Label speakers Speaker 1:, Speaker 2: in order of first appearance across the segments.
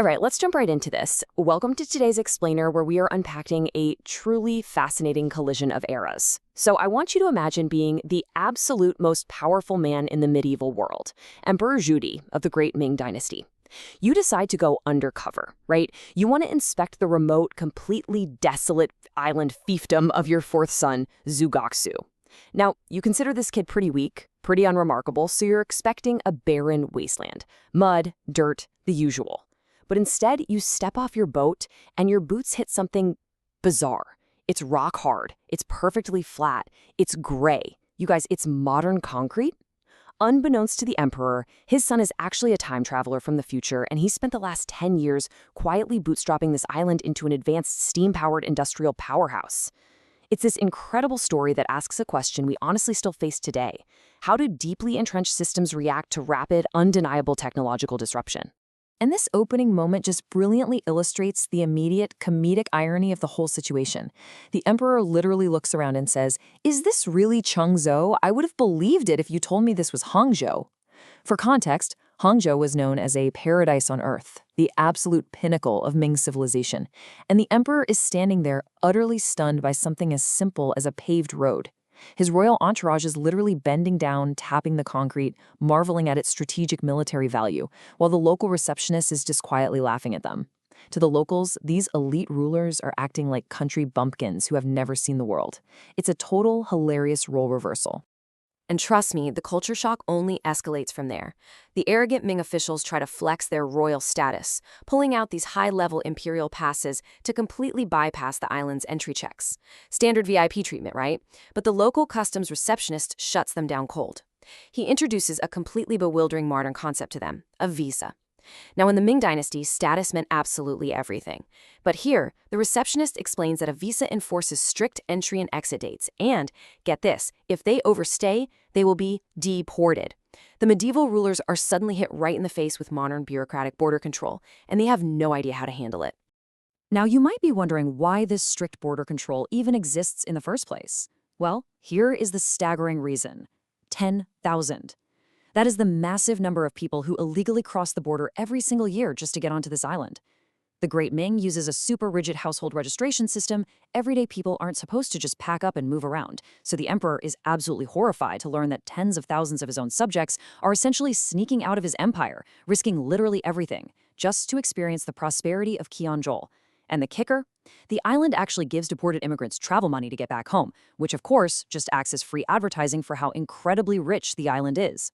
Speaker 1: All right, let's jump right into this. Welcome to today's explainer, where we are unpacking a truly fascinating collision of eras. So I want you to imagine being the absolute most powerful man in the medieval world, Emperor Zhu of the Great Ming Dynasty. You decide to go undercover, right? You want to inspect the remote, completely desolate island fiefdom of your fourth son, Zhuge. Now, you consider this kid pretty weak, pretty unremarkable, so you're expecting a barren wasteland. Mud, dirt, the usual. But instead, you step off your boat and your boots hit something bizarre. It's rock hard. It's perfectly flat. It's gray. You guys, it's modern concrete. Unbeknownst to the emperor, his son is actually a time traveler from the future, and he spent the last 10 years quietly bootstrapping this island into an advanced steam-powered industrial powerhouse. It's this incredible story that asks a question we honestly still face today. How do deeply entrenched systems react to rapid, undeniable technological disruption? And this opening moment just brilliantly illustrates the immediate comedic irony of the whole situation. The emperor literally looks around and says, "Is this really Qiongzhou? I would have believed it if you told me this was Hangzhou." For context, Hangzhou was known as a paradise on earth, the absolute pinnacle of Ming civilization. And the emperor is standing there utterly stunned by something as simple as a paved road. His royal entourage is literally bending down, tapping the concrete, marveling at its strategic military value, while the local receptionist is just quietly laughing at them. To the locals, these elite rulers are acting like country bumpkins who have never seen the world. It's a total hilarious role reversal. And trust me, the culture shock only escalates from there. The arrogant Ming officials try to flex their royal status, pulling out these high-level imperial passes to completely bypass the island's entry checks. Standard VIP treatment, right? But the local customs receptionist shuts them down cold. He introduces a completely bewildering modern concept to them, a visa. Now, in the Ming Dynasty, status meant absolutely everything. But here, the receptionist explains that a visa enforces strict entry and exit dates, and, get this, if they overstay, they will be deported. The medieval rulers are suddenly hit right in the face with modern bureaucratic border control, and they have no idea how to handle it. Now, you might be wondering why this strict border control even exists in the first place. Well, here is the staggering reason: 10,000. That is the massive number of people who illegally cross the border every single year just to get onto this island. The Great Ming uses a super rigid household registration system. Everyday people aren't supposed to just pack up and move around. So the emperor is absolutely horrified to learn that tens of thousands of his own subjects are essentially sneaking out of his empire, risking literally everything, just to experience the prosperity of Qiongzhou. And the kicker? The island actually gives deported immigrants travel money to get back home, which of course just acts as free advertising for how incredibly rich the island is.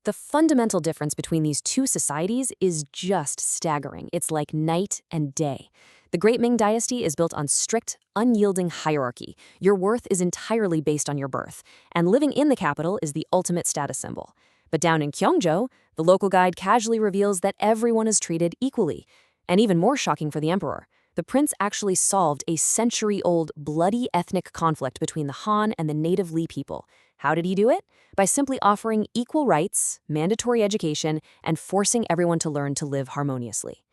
Speaker 1: The fundamental difference between these two societies is just staggering. It's like night and day. The Great Ming Dynasty is built on strict, unyielding hierarchy. Your worth is entirely based on your birth, and living in the capital is the ultimate status symbol. But down in Qiongzhou, the local guide casually reveals that everyone is treated equally. And even more shocking for the emperor, the prince actually solved a century-old bloody ethnic conflict between the Han and the native Li people. How did he do it? By simply offering equal rights, mandatory education, and forcing everyone to learn to live harmoniously.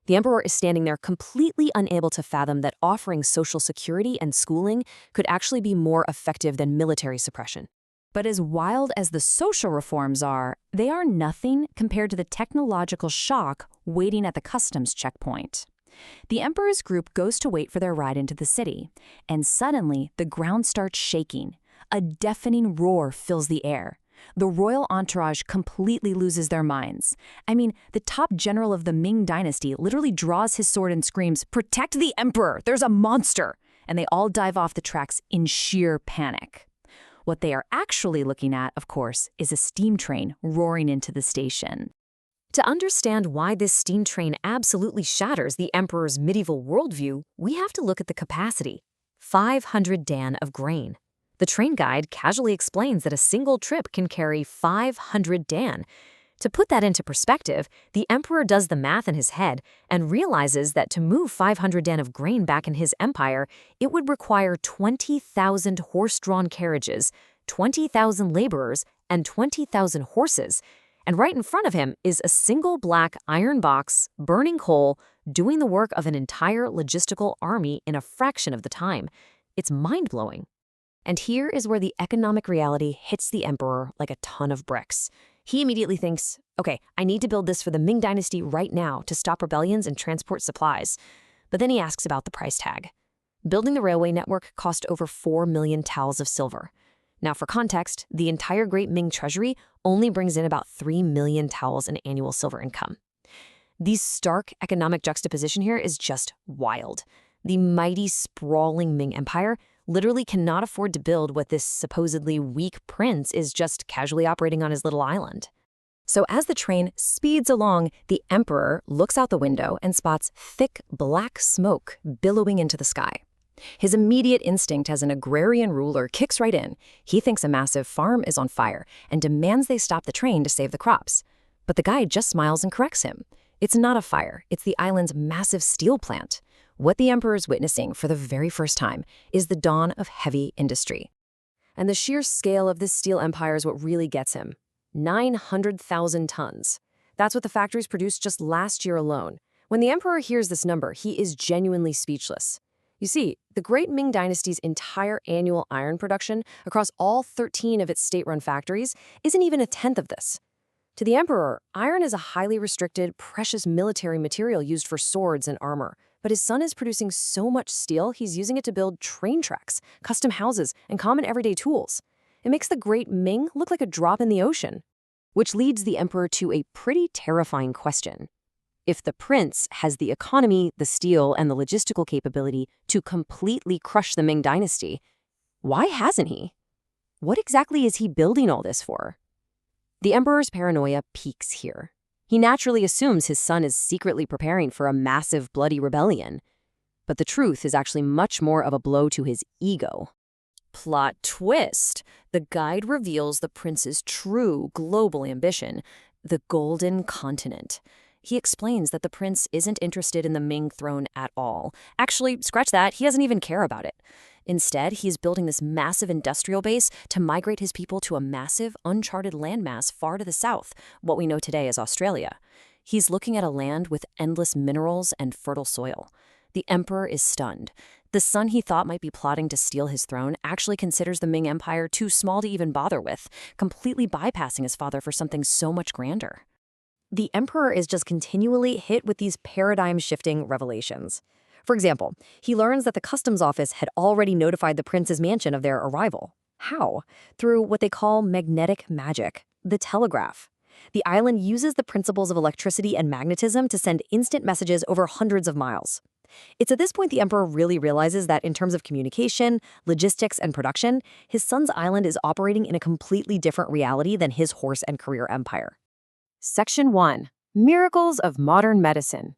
Speaker 1: The emperor is standing there completely unable to fathom that offering social security and schooling could actually be more effective than military suppression. But as wild as the social reforms are, they are nothing compared to the technological shock waiting at the customs checkpoint. The emperor's group goes to wait for their ride into the city, and suddenly the ground starts shaking. A deafening roar fills the air. The royal entourage completely loses their minds. I mean, the top general of the Ming Dynasty literally draws his sword and screams, "Protect the emperor! There's a monster!" And they all dive off the tracks in sheer panic. What they are actually looking at, of course, is a steam train roaring into the station. To understand why this steam train absolutely shatters the emperor's medieval worldview, we have to look at the capacity: 500 dan of grain. The train guide casually explains that a single trip can carry 500 dan. To put that into perspective, the emperor does the math in his head and realizes that to move 500 dan of grain back in his empire, it would require 20,000 horse-drawn carriages, 20,000 laborers, and 20,000 horses. And right in front of him is a single black iron box, burning coal, doing the work of an entire logistical army in a fraction of the time. It's mind-blowing. And here is where the economic reality hits the emperor like a ton of bricks. He immediately thinks, okay, I need to build this for the Ming Dynasty right now to stop rebellions and transport supplies. But then he asks about the price tag. Building the railway network cost over 4 million taels of silver. Now, for context, the entire Great Ming treasury only brings in about 3 million taels in annual silver income. The stark economic juxtaposition here is just wild. The mighty, sprawling Ming Empire literally cannot afford to build what this supposedly weak prince is just casually operating on his little island. So as the train speeds along, the emperor looks out the window and spots thick black smoke billowing into the sky. His immediate instinct as an agrarian ruler kicks right in. He thinks a massive farm is on fire and demands they stop the train to save the crops. But the guide just smiles and corrects him. It's not a fire, it's the island's massive steel plant. What the emperor is witnessing for the very first time is the dawn of heavy industry. And the sheer scale of this steel empire is what really gets him. 900,000 tons. That's what the factories produced just last year alone. When the emperor hears this number, he is genuinely speechless. You see, the Great Ming Dynasty's entire annual iron production across all 13 of its state-run factories isn't even a tenth of this. To the emperor, iron is a highly restricted, precious military material used for swords and armor. But his son is producing so much steel, he's using it to build train tracks, custom houses, and common everyday tools. It makes the Great Ming look like a drop in the ocean. Which leads the emperor to a pretty terrifying question. If the prince has the economy, the steel, and the logistical capability to completely crush the Ming dynasty, why hasn't he? What exactly is he building all this for? The emperor's paranoia peaks here. He naturally assumes his son is secretly preparing for a massive, bloody rebellion. But the truth is actually much more of a blow to his ego. Plot twist. The guide reveals the prince's true global ambition, the Golden Continent. He explains that the prince isn't interested in the Ming throne at all. Actually, scratch that, he doesn't even care about it. Instead, he is building this massive industrial base to migrate his people to a massive, uncharted landmass far to the south, what we know today as Australia. He's looking at a land with endless minerals and fertile soil. The emperor is stunned. The son he thought might be plotting to steal his throne actually considers the Ming Empire too small to even bother with, completely bypassing his father for something so much grander. The emperor is just continually hit with these paradigm-shifting revelations. For example, he learns that the customs office had already notified the prince's mansion of their arrival. How? Through what they call magnetic magic, the telegraph. The island uses the principles of electricity and magnetism to send instant messages over hundreds of miles. It's at this point the emperor really realizes that in terms of communication, logistics, and production, his son's island is operating in a completely different reality than his horse and career empire. Section 1. Miracles of Modern Medicine.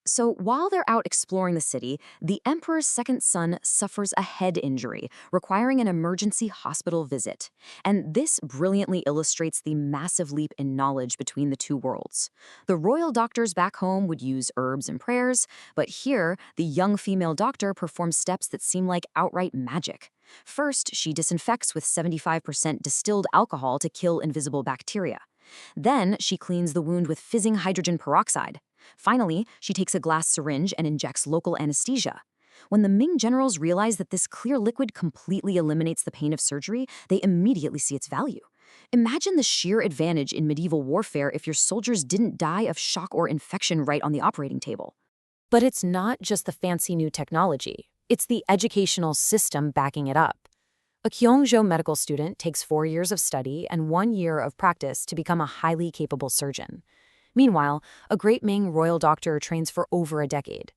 Speaker 1: So while they're out exploring the city, the emperor's second son suffers a head injury, requiring an emergency hospital visit. And this brilliantly illustrates the massive leap in knowledge between the two worlds. The royal doctors back home would use herbs and prayers, but here, the young female doctor performs steps that seem like outright magic. First, she disinfects with 75% distilled alcohol to kill invisible bacteria. Then, she cleans the wound with fizzing hydrogen peroxide. Finally, she takes a glass syringe and injects local anesthesia. When the Ming generals realize that this clear liquid completely eliminates the pain of surgery, they immediately see its value. Imagine the sheer advantage in medieval warfare if your soldiers didn't die of shock or infection right on the operating table. But it's not just the fancy new technology. It's the educational system backing it up. A Qiongzhou medical student takes 4 years of study and 1 year of practice to become a highly capable surgeon. Meanwhile, a Great Ming royal doctor trains for over a decade.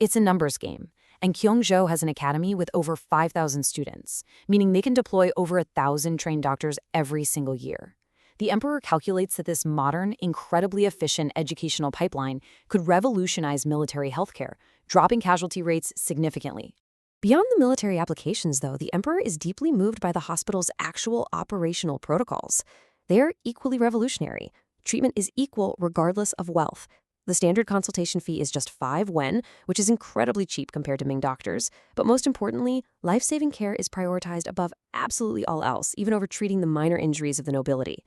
Speaker 1: It's a numbers game, and Qiongzhou has an academy with over 5,000 students, meaning they can deploy over 1,000 trained doctors every single year. The emperor calculates that this modern, incredibly efficient educational pipeline could revolutionize military healthcare, dropping casualty rates significantly. Beyond the military applications, though, the emperor is deeply moved by the hospital's actual operational protocols. They are equally revolutionary. Treatment is equal regardless of wealth. The standard consultation fee is just 5 yuan, which is incredibly cheap compared to Ming doctors. But most importantly, life-saving care is prioritized above absolutely all else, even over treating the minor injuries of the nobility.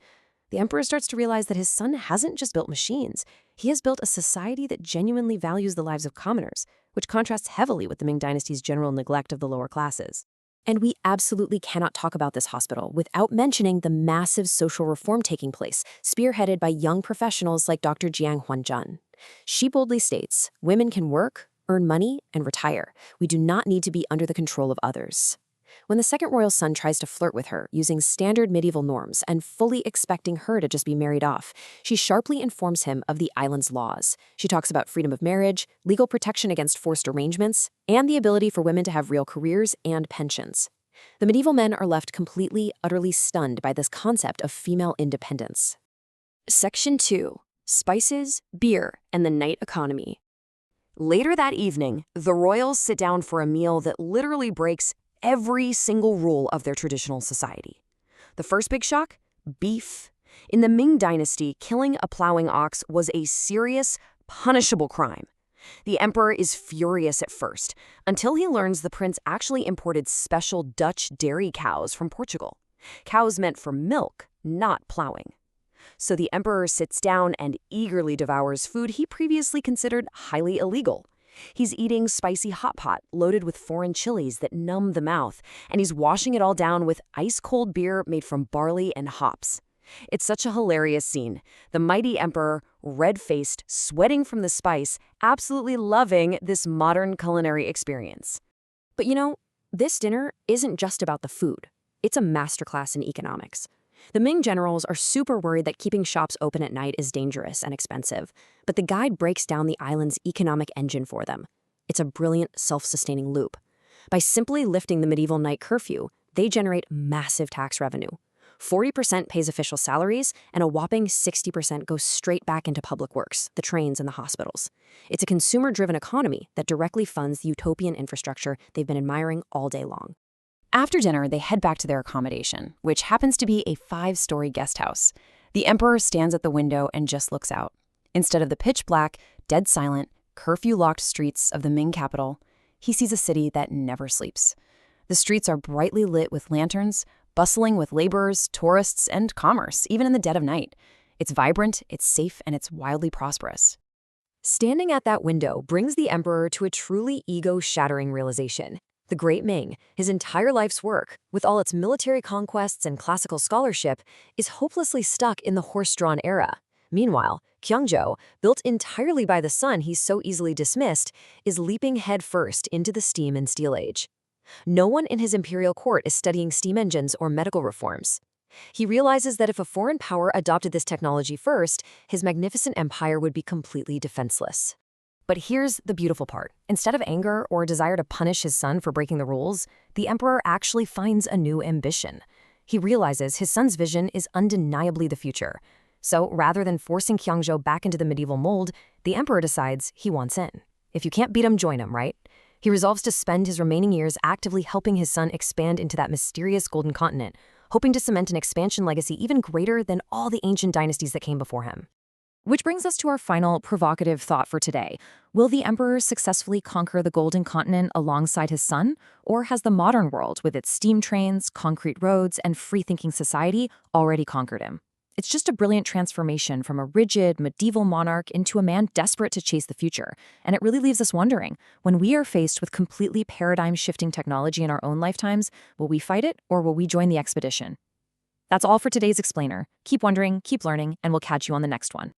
Speaker 1: The emperor starts to realize that his son hasn't just built machines. He has built a society that genuinely values the lives of commoners, which contrasts heavily with the Ming dynasty's general neglect of the lower classes. And we absolutely cannot talk about this hospital without mentioning the massive social reform taking place, spearheaded by young professionals like Dr. Jiang Huanzhen. She boldly states, women can work, earn money, and retire. We do not need to be under the control of others. When the second royal son tries to flirt with her, using standard medieval norms and fully expecting her to just be married off, she sharply informs him of the island's laws. She talks about freedom of marriage, legal protection against forced arrangements, and the ability for women to have real careers and pensions. The medieval men are left completely, utterly stunned by this concept of female independence. Section 2. Spices, Beer, and the Night Economy. Later that evening, the royals sit down for a meal that literally breaks every single rule of their traditional society. The first big shock? Beef. In the Ming Dynasty, killing a plowing ox was a serious, punishable crime. The emperor is furious at first, until he learns the prince actually imported special Dutch dairy cows from Portugal. Cows meant for milk, not plowing. So the emperor sits down and eagerly devours food he previously considered highly illegal. He's eating spicy hot pot loaded with foreign chilies that numb the mouth, and he's washing it all down with ice-cold beer made from barley and hops. It's such a hilarious scene. The mighty emperor, red-faced, sweating from the spice, absolutely loving this modern culinary experience. But this dinner isn't just about the food. It's a masterclass in economics. The Ming generals are super worried that keeping shops open at night is dangerous and expensive, but the guide breaks down the island's economic engine for them. It's a brilliant, self-sustaining loop. By simply lifting the medieval night curfew, they generate massive tax revenue. 40% pays official salaries, and a whopping 60% goes straight back into public works, the trains and the hospitals. It's a consumer-driven economy that directly funds the utopian infrastructure they've been admiring all day long. After dinner, they head back to their accommodation, which happens to be a 5-story guest house. The emperor stands at the window and just looks out. Instead of the pitch black, dead silent, curfew-locked streets of the Ming capital, he sees a city that never sleeps. The streets are brightly lit with lanterns, bustling with laborers, tourists, and commerce, even in the dead of night. It's vibrant, it's safe, and it's wildly prosperous. Standing at that window brings the emperor to a truly ego-shattering realization. The Great Ming, his entire life's work, with all its military conquests and classical scholarship, is hopelessly stuck in the horse-drawn era. Meanwhile, Qiongzhou, built entirely by the son he's so easily dismissed, is leaping headfirst into the steam and steel age. No one in his imperial court is studying steam engines or medical reforms. He realizes that if a foreign power adopted this technology first, his magnificent empire would be completely defenseless. But here's the beautiful part. Instead of anger or a desire to punish his son for breaking the rules, the emperor actually finds a new ambition. He realizes his son's vision is undeniably the future. So rather than forcing Qiongzhou back into the medieval mold, the emperor decides he wants in. If you can't beat him, join him, right? He resolves to spend his remaining years actively helping his son expand into that mysterious golden continent, hoping to cement an expansion legacy even greater than all the ancient dynasties that came before him. Which brings us to our final provocative thought for today. Will the emperor successfully conquer the Golden Continent alongside his son? Or has the modern world, with its steam trains, concrete roads, and free-thinking society, already conquered him? It's just a brilliant transformation from a rigid, medieval monarch into a man desperate to chase the future. And it really leaves us wondering, when we are faced with completely paradigm-shifting technology in our own lifetimes, will we fight it or will we join the expedition? That's all for today's explainer. Keep wondering, keep learning, and we'll catch you on the next one.